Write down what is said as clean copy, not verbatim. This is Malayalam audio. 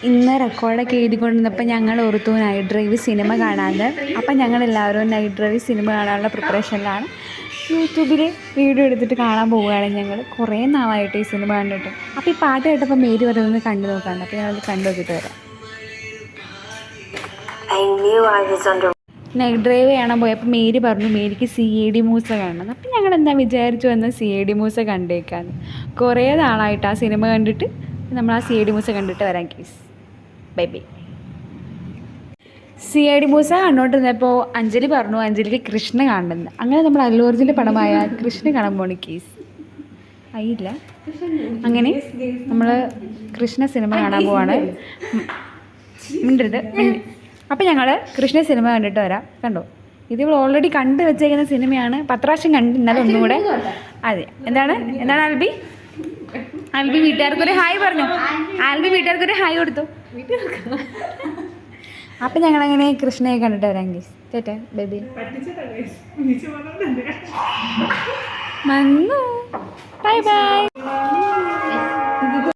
ഇന്ന് റെക്കോർഡൊക്കെ എഴുതിക്കൊണ്ടിരുന്നപ്പോൾ ഞങ്ങൾ ഓർത്തു നൈറ്റ് ഡ്രൈവ് സിനിമ കാണാതെ. അപ്പം ഞങ്ങളെല്ലാവരും നൈറ്റ് ഡ്രൈവ് സിനിമ കാണാനുള്ള പ്രിപ്പറേഷനിലാണ്. യൂട്യൂബിൽ വീഡിയോ എടുത്തിട്ട് കാണാൻ പോവുകയാണ് ഞങ്ങൾ. കുറേ നാളായിട്ട് ഈ സിനിമ കണ്ടിട്ട്. അപ്പോൾ ഈ പാട്ട് കേട്ടപ്പോൾ മേരി പറയുന്നത് കണ്ടു നോക്കാറുണ്ട്. അപ്പോൾ ഞങ്ങളത് കണ്ടു നോക്കിയിട്ട് വരാം. നൈറ്റ് ഡ്രൈവ് കാണാൻ പോയപ്പോൾ മേരി പറഞ്ഞു മേരിക്ക് CID മൂസ കാണണം. അപ്പം ഞങ്ങൾ എന്താ വിചാരിച്ചു വന്നാൽ CID മൂസ കണ്ടേക്കാന്ന്. കുറേ നാളായിട്ട് ആ സിനിമ കണ്ടിട്ട് നമ്മൾ ആ CID മൂസ കണ്ടിട്ട് വരാം കേസ്. Bye bye. CID മൂസ കണ്ടോണ്ടിരുന്നപ്പോൾ അഞ്ജലി പറഞ്ഞു അഞ്ജലിക്ക് കൃഷ്ണ കാണണമെന്ന്. അങ്ങനെ നമ്മൾ അല്ലു അർജുൻ്റെ പടമായ കൃഷ്ണ കാണാൻ പോണ കേസ് ആയില്ല. അങ്ങനെ നമ്മൾ കൃഷ്ണ സിനിമ കാണാൻ പോവാണ്. മിണ്ടരുത്. അപ്പം ഞങ്ങൾ കൃഷ്ണ സിനിമ കണ്ടിട്ട് വരാം. കണ്ടോ, ഇത് ഇവൾ ഓൾറെഡി കണ്ടു വെച്ചേക്കുന്ന സിനിമയാണ്. 10 പ്രാവശ്യം കണ്ട്. ഇന്നലെ ഒന്നും കൂടെ. അതെ. എന്താണ് ആൽബി വീട്ടുകാർക്കൊരു ഹായ് പറഞ്ഞു. ആൽബി വീട്ടുകാർക്കൊരു ഹായ് കൊടുത്തു. അപ്പം ഞങ്ങളങ്ങനെ കൃഷ്ണയെ കണ്ടിട്ട് വരാം ഗീസ്. ചേട്ടാ ബേബി വന്നു. Bye bye.